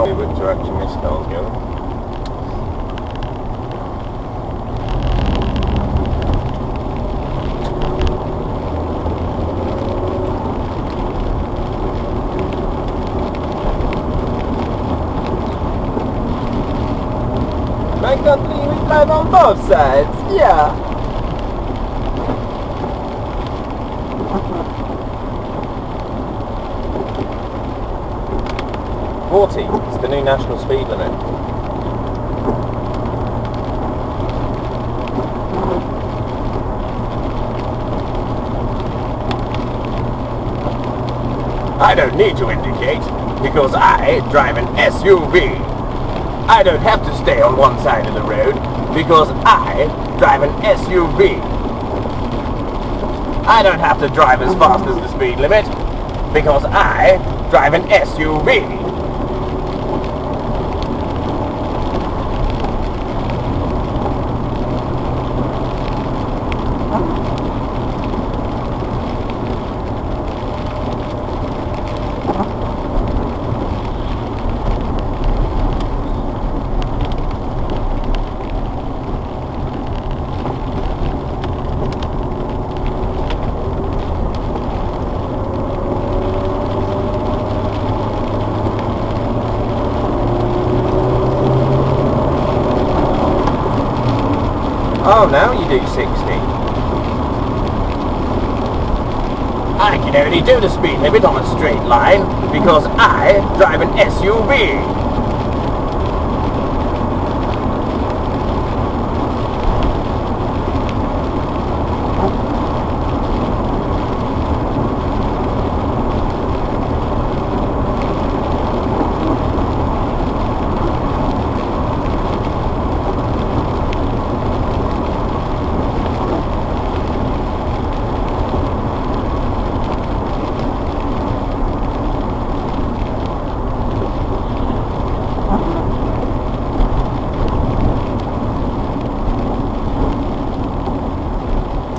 tell me which direction this car's going. I can't believe we drive on both sides, yeah. 40 is the new national speed limit. I don't need to indicate because I drive an SUV. I don't have to stay on one side of the road because I drive an SUV. I don't have to drive as fast as the speed limit because I drive an SUV. Oh, now you do 60. I can only do the speed limit on a straight line because I drive an SUV.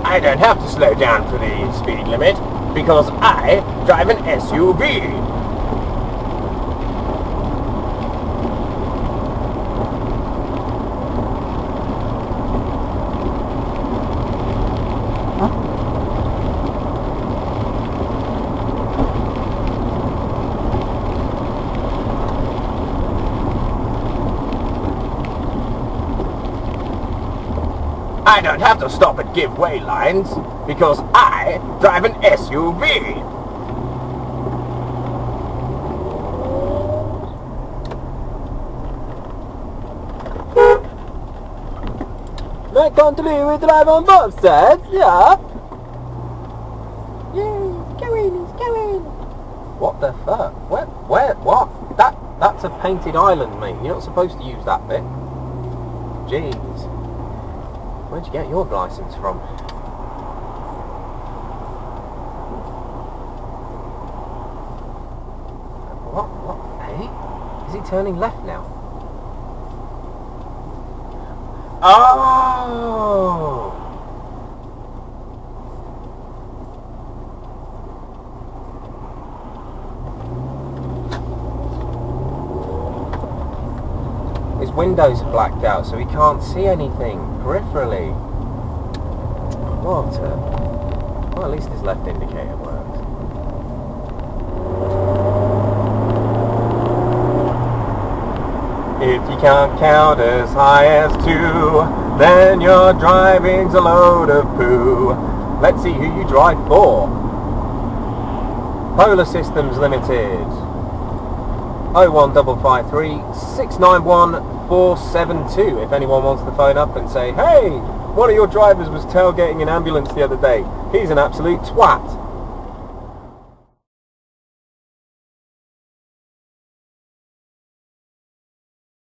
I don't have to slow down for the speed limit because I drive an SUV. I don't have to stop at give way lines because I drive an SUV. I can't believe we drive on both sides, yeah. Yay, he's going. What the fuck? Where, what? That's a painted island, mate. You're not supposed to use that bit. Jeez. Where'd you get your license from? What? Hey? Is he turning left now? Oh! His windows are blacked out, so he can't see anything peripherally. What? Well, at least his left indicator works. If you can't count as high as 2, then your driving's a load of poo. Let's see who you drive for. Polar Systems Limited. 01553 691 472 if anyone wants to phone up and say, hey, one of your drivers was tailgating an ambulance the other day. He's an absolute twat.